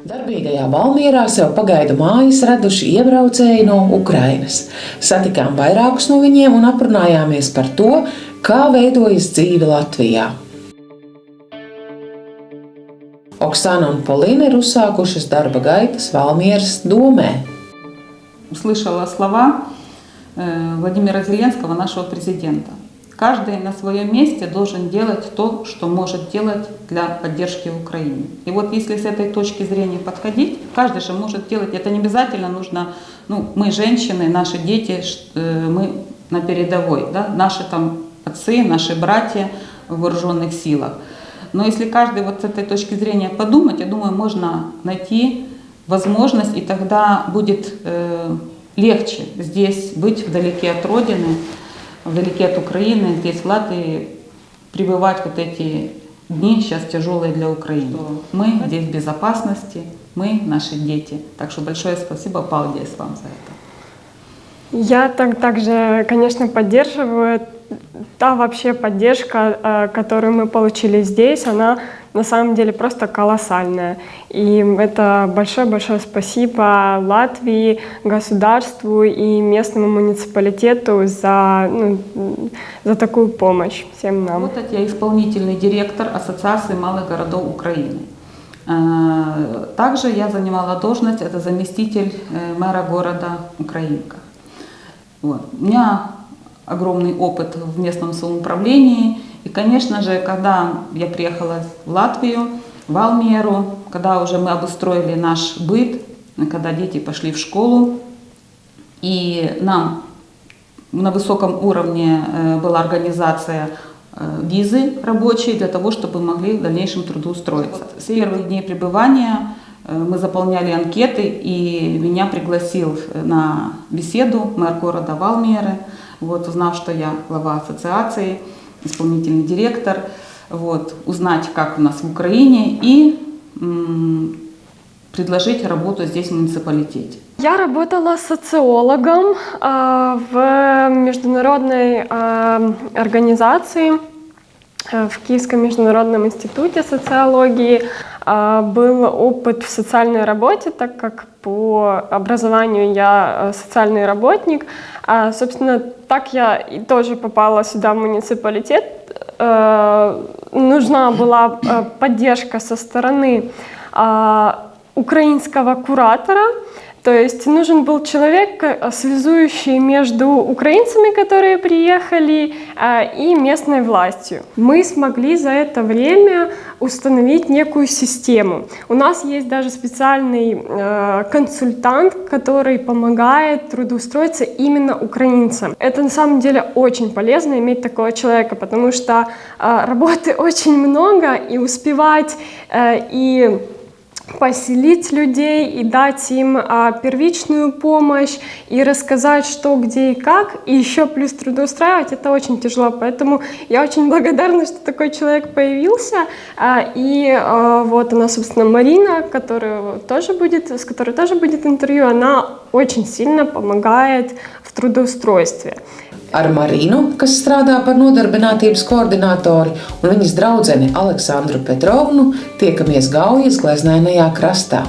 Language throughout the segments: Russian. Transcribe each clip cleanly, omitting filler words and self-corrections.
Darbīgajā Valmierā sev pagaidu mājas raduši iebraucēji no Ukrainas. Satikām vairākus no viņiem un aprunājāmies par to, kā veidojas dzīve Latvijā. Oksana un Polina ir uzsākušas darba gaitas Valmieras domē. Услышала слова Владимира Зеленского, нашего президента. Каждый на своем месте должен делать то, что может делать для поддержки Украины. И вот если с этой точки зрения подходить, каждый же может делать. Это не обязательно нужно, мы женщины, наши дети, мы на передовой, да? Наши там отцы, наши братья в вооруженных силах. Но если каждый вот с этой точки зрения подумать, я думаю, можно найти возможность, и тогда будет легче здесь быть вдалеке от Родины, вдалеке от Украины, здесь в Латвии пребывать вот эти дни сейчас тяжелые для Украины. Мы здесь в безопасности, мы наши дети. Так что большое спасибо, Палдис, вам за это. Я также, конечно, поддерживаю. Та вообще поддержка, которую мы получили здесь, она на самом деле просто колоссальная. И это большое-большое спасибо Латвии, государству и местному муниципалитету за такую помощь всем нам. Вот я исполнительный директор Ассоциации малых городов Украины. Также я занимала должность, это заместитель мэра города Украинка. Вот. У меня огромный опыт в местном самоуправлении. И, конечно же, когда я приехала в Латвию, в Валмеру, когда уже мы обустроили наш быт, когда дети пошли в школу, и нам на высоком уровне была организация визы рабочие для того, чтобы мы могли в дальнейшем трудоустроиться. С первых дней пребывания мы заполняли анкеты, и меня пригласил на беседу мэр города Валмеры, вот, узнав, что я глава ассоциации, исполнительный директор, вот, узнать, как у нас в Украине, и предложить работу здесь в муниципалитете. Я работала социологом в международной организации, в Киевском международном институте социологии. Был опыт в социальной работе, так как по образованию я социальный работник. Собственно, так я и тоже попала сюда в муниципалитет. Нужна была поддержка со стороны украинского куратора. То есть нужен был человек, связующий между украинцами, которые приехали, и местной властью. Мы смогли за это время установить некую систему. У нас есть даже специальный консультант, который помогает трудоустроиться именно украинцам. Это на самом деле очень полезно иметь такого человека, потому что работы очень много, и успевать и поселить людей, и дать им первичную помощь, и рассказать, что, где и как, и еще плюс трудоустраивать, это очень тяжело. Поэтому я очень благодарна, что такой человек появился. И вот она, собственно, Марина, с которой тоже будет интервью, она очень сильно помогает в трудоустройстве. Ar Marinu, kas strādā par nodarbinātības koordinātori, un viņas draudzeni Aleksandru Petrovnu tiekamies Gaujas gleznainajā krastā.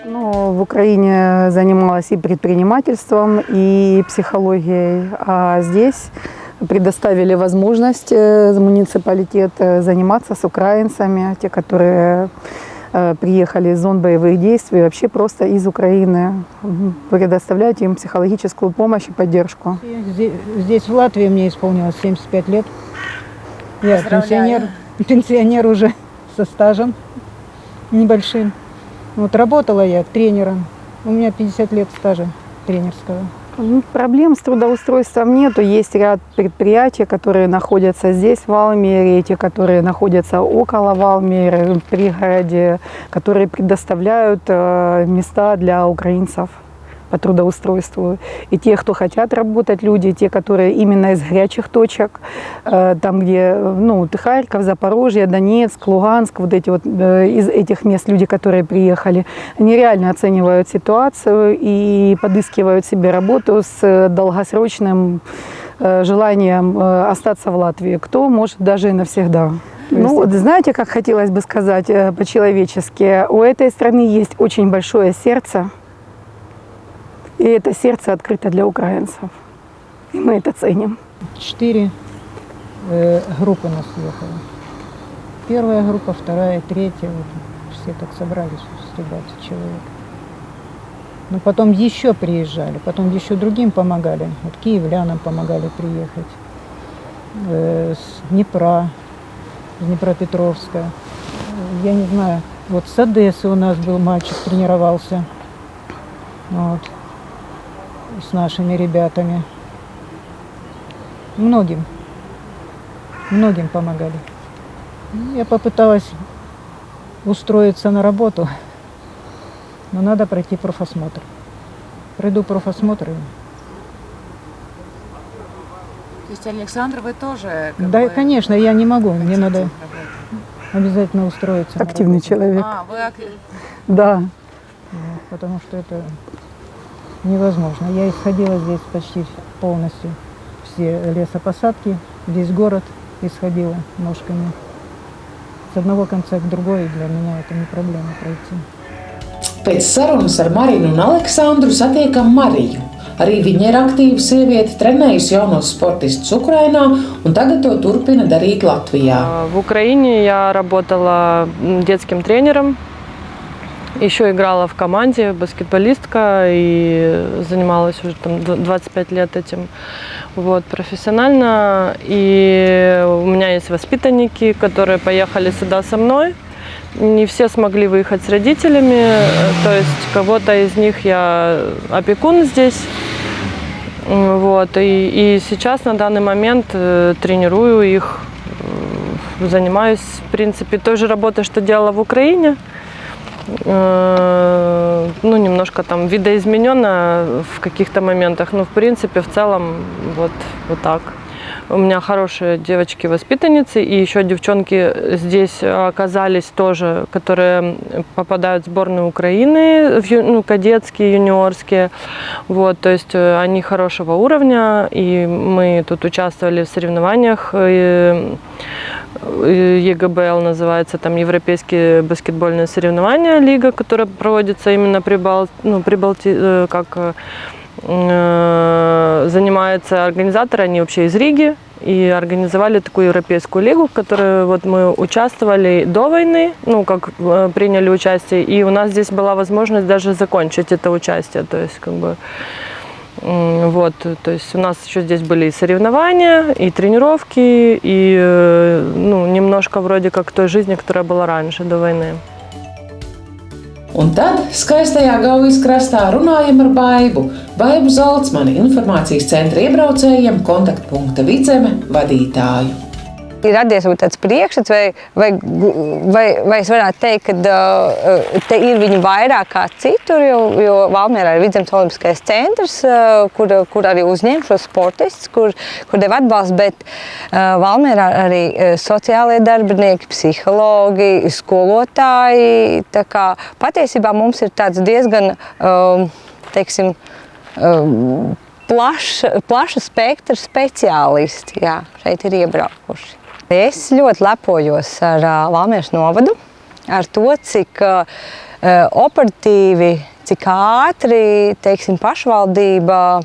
В Украине занималась и предпринимательством, и психологией, а здесь предоставили возможность муниципалитет заниматься с украинцами, те, которые приехали из зон боевых действий, вообще просто из Украины, предоставлять им психологическую помощь и поддержку. Здесь, в Латвии, мне исполнилось 75 лет. Я пенсионер уже со стажем небольшим. Вот, работала я тренером. У меня 50 лет стажа тренерского. Проблем с трудоустройством нету. Есть ряд предприятий, которые находятся здесь, в Валмере, те, которые находятся около Валмеры, в пригороде, которые предоставляют места для украинцев по трудоустройству. И те, кто хотят работать, люди, те, которые именно из горячих точек, там, где, Харьков, Запорожье, Донецк, Луганск, вот эти вот из этих мест люди, которые приехали, они реально оценивают ситуацию и подыскивают себе работу с долгосрочным желанием остаться в Латвии. Кто может даже и навсегда. Ну, вот знаете, как хотелось бы сказать по-человечески, у этой страны есть очень большое сердце, и это сердце открыто для украинцев. И мы это ценим. 4 группы нас ехало. Первая группа, вторая, третья. Вот, все так собрались, 120 человек. Но потом еще приезжали, потом еще другим помогали. Вот киевлянам помогали приехать. С Днепра, с Днепропетровска. Я не знаю, вот с Одессы у нас был мальчик, тренировался. Вот, с нашими ребятами. Многим помогали. Я попыталась устроиться на работу, но надо пройти профосмотр. Пройду профосмотр. То есть, Александр, вы тоже... Да, конечно, я не могу, мне надо обязательно устроиться. Активный человек. Вы... Да. Вот, потому что это невозможно. Я исходила здесь почти полностью. Все лесопосадки, весь город исходила ножками. С одного конца к другой, для меня это не проблема пройти. Pēc sarunas ar Marinu un Aleksandru satiekam Mariju. Arī viņa ir aktīva sieviete, trenējusi jaunos sportistus Ukrainā un tagad to turpina darīt Latvijā. В Украине я работала детским тренером, еще играла в команде, баскетболистка и занималась уже там 25 лет этим вот, профессионально. И у меня есть воспитанники, которые поехали сюда со мной. Не все смогли выехать с родителями, то есть кого-то из них я опекун здесь. Вот, и сейчас на данный момент тренирую их, занимаюсь, в принципе, той же работой, что делала в Украине. Ну, немножко там видоизмененно в каких-то моментах, но в принципе, в целом, вот так. У меня хорошие девочки-воспитанницы, и еще девчонки здесь оказались тоже, которые попадают в сборную Украины, кадетские, юниорские. Вот, то есть они хорошего уровня, и мы тут участвовали в соревнованиях. ЕГБЛ называется, там европейские баскетбольные соревнования, лига, которая проводится именно занимаются организаторы, они вообще из Риги, и организовали такую европейскую лигу, в которой вот мы участвовали до войны, приняли участие, и у нас здесь была возможность даже закончить это участие, то есть вот, то есть у нас еще здесь были и соревнования, и тренировки, и немножко вроде как той жизни, которая была раньше, до войны. Un tad skaistajā Gaujas krastā runājam ar Baibu Zalcmani, informācijas centra iebraucējiem, kontaktpunkta Vidzeme vadītāju. Ir radies tāds priekšstats, vai es varētu teikt, ka te ir viņi vairāk kā citur, jo Valmierā ir Vidzemes olimpiskais centrs, kur arī uzņem šos sportistus, kur deva atbalstu, bet Valmierā arī sociālie darbinieki, psihologi, skolotāji. Tā kā patiesībā mums ir tāds diezgan, teiksim, plaša spektra speciālisti, jā, šeit ir iebraukuši. Es ļoti lepojos ar Valmieras novadu, ar to, cik operatīvi, cik ātri, teiksim, pašvaldība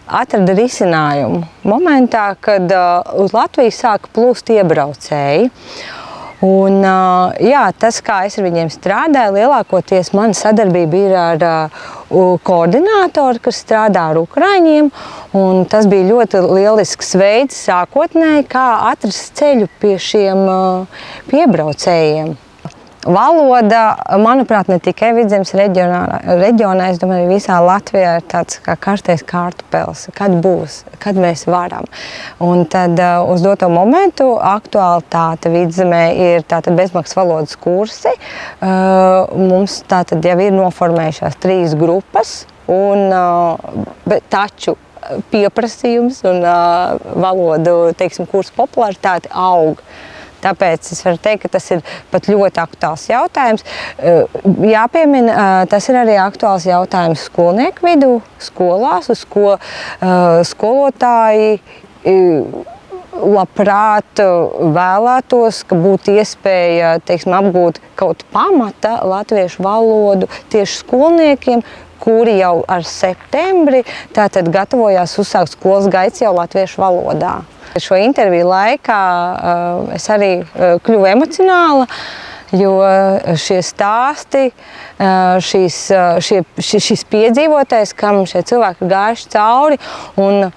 atrada risinājumu momentā, kad uz Latviju sāka plūst iebraucēji. Un, jā, tas, kā es ar viņiem strādāju, lielākoties mana sadarbība ir ar koordinātoru, kas strādā ar ukraiņiem. Un tas bija ļoti lielisks veids sākotnēji, kā atrast ceļu pie šiem piebraucējiem. Valoda, manuprāt, ne tikai Vidzemes reģionā, es domāju, visā Latvijā ir tāds kā karstais kartupels, kad būs, kad mēs varam. Un tad uz doto momentu aktualitāte Vidzemē ir tātad bezmaksas valodas kursi. Mums tātad jau ir noformējušās 3 grupas, taču pieprasījums un valodu, teiksim, kursu popularitāte aug. Tāpēc es varu teikt, ka tas ir pat ļoti aktuāls jautājums. Jāpiemina, tas ir arī aktuāls jautājums skolnieku vidū, skolās, uz ko skolotāji labprāt vēlētos, ka būtu iespēja, teiksim, apgūt kaut pamata latviešu valodu tieši skolniekiem, kuri jau ar septembri tātad gatavojās uzsākt skolas gaitas jau latviešu valodā. Šo interviju laikā es arī kļuvu emocionāla, jo šie stāsti, šis piedzīvotais, kam šie cilvēki ir gājuši cauri, un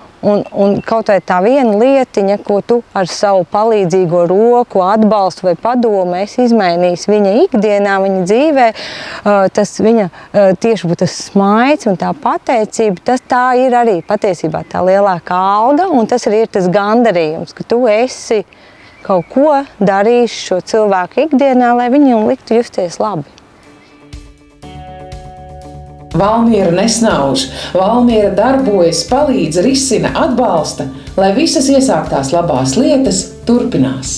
kaut vai tā viena lietiņa, ko tu ar savu palīdzīgo roku, atbalstu vai padomu esi izmainījis viņa ikdienā, viņa dzīvē, tas viņa tieši būtu tas smaids un tā pateicība, tas tā ir arī patiesībā tā lielākā alga, un tas arī ir tas gandarījums, ka tu esi kaut ko darījis šo cilvēku ikdienā, lai viņiem liktu justies labi. Valmiera nesnauž, Valmiera darbojas, palīdz, risina, atbalsta, lai visas iesāktās labās lietas turpinās.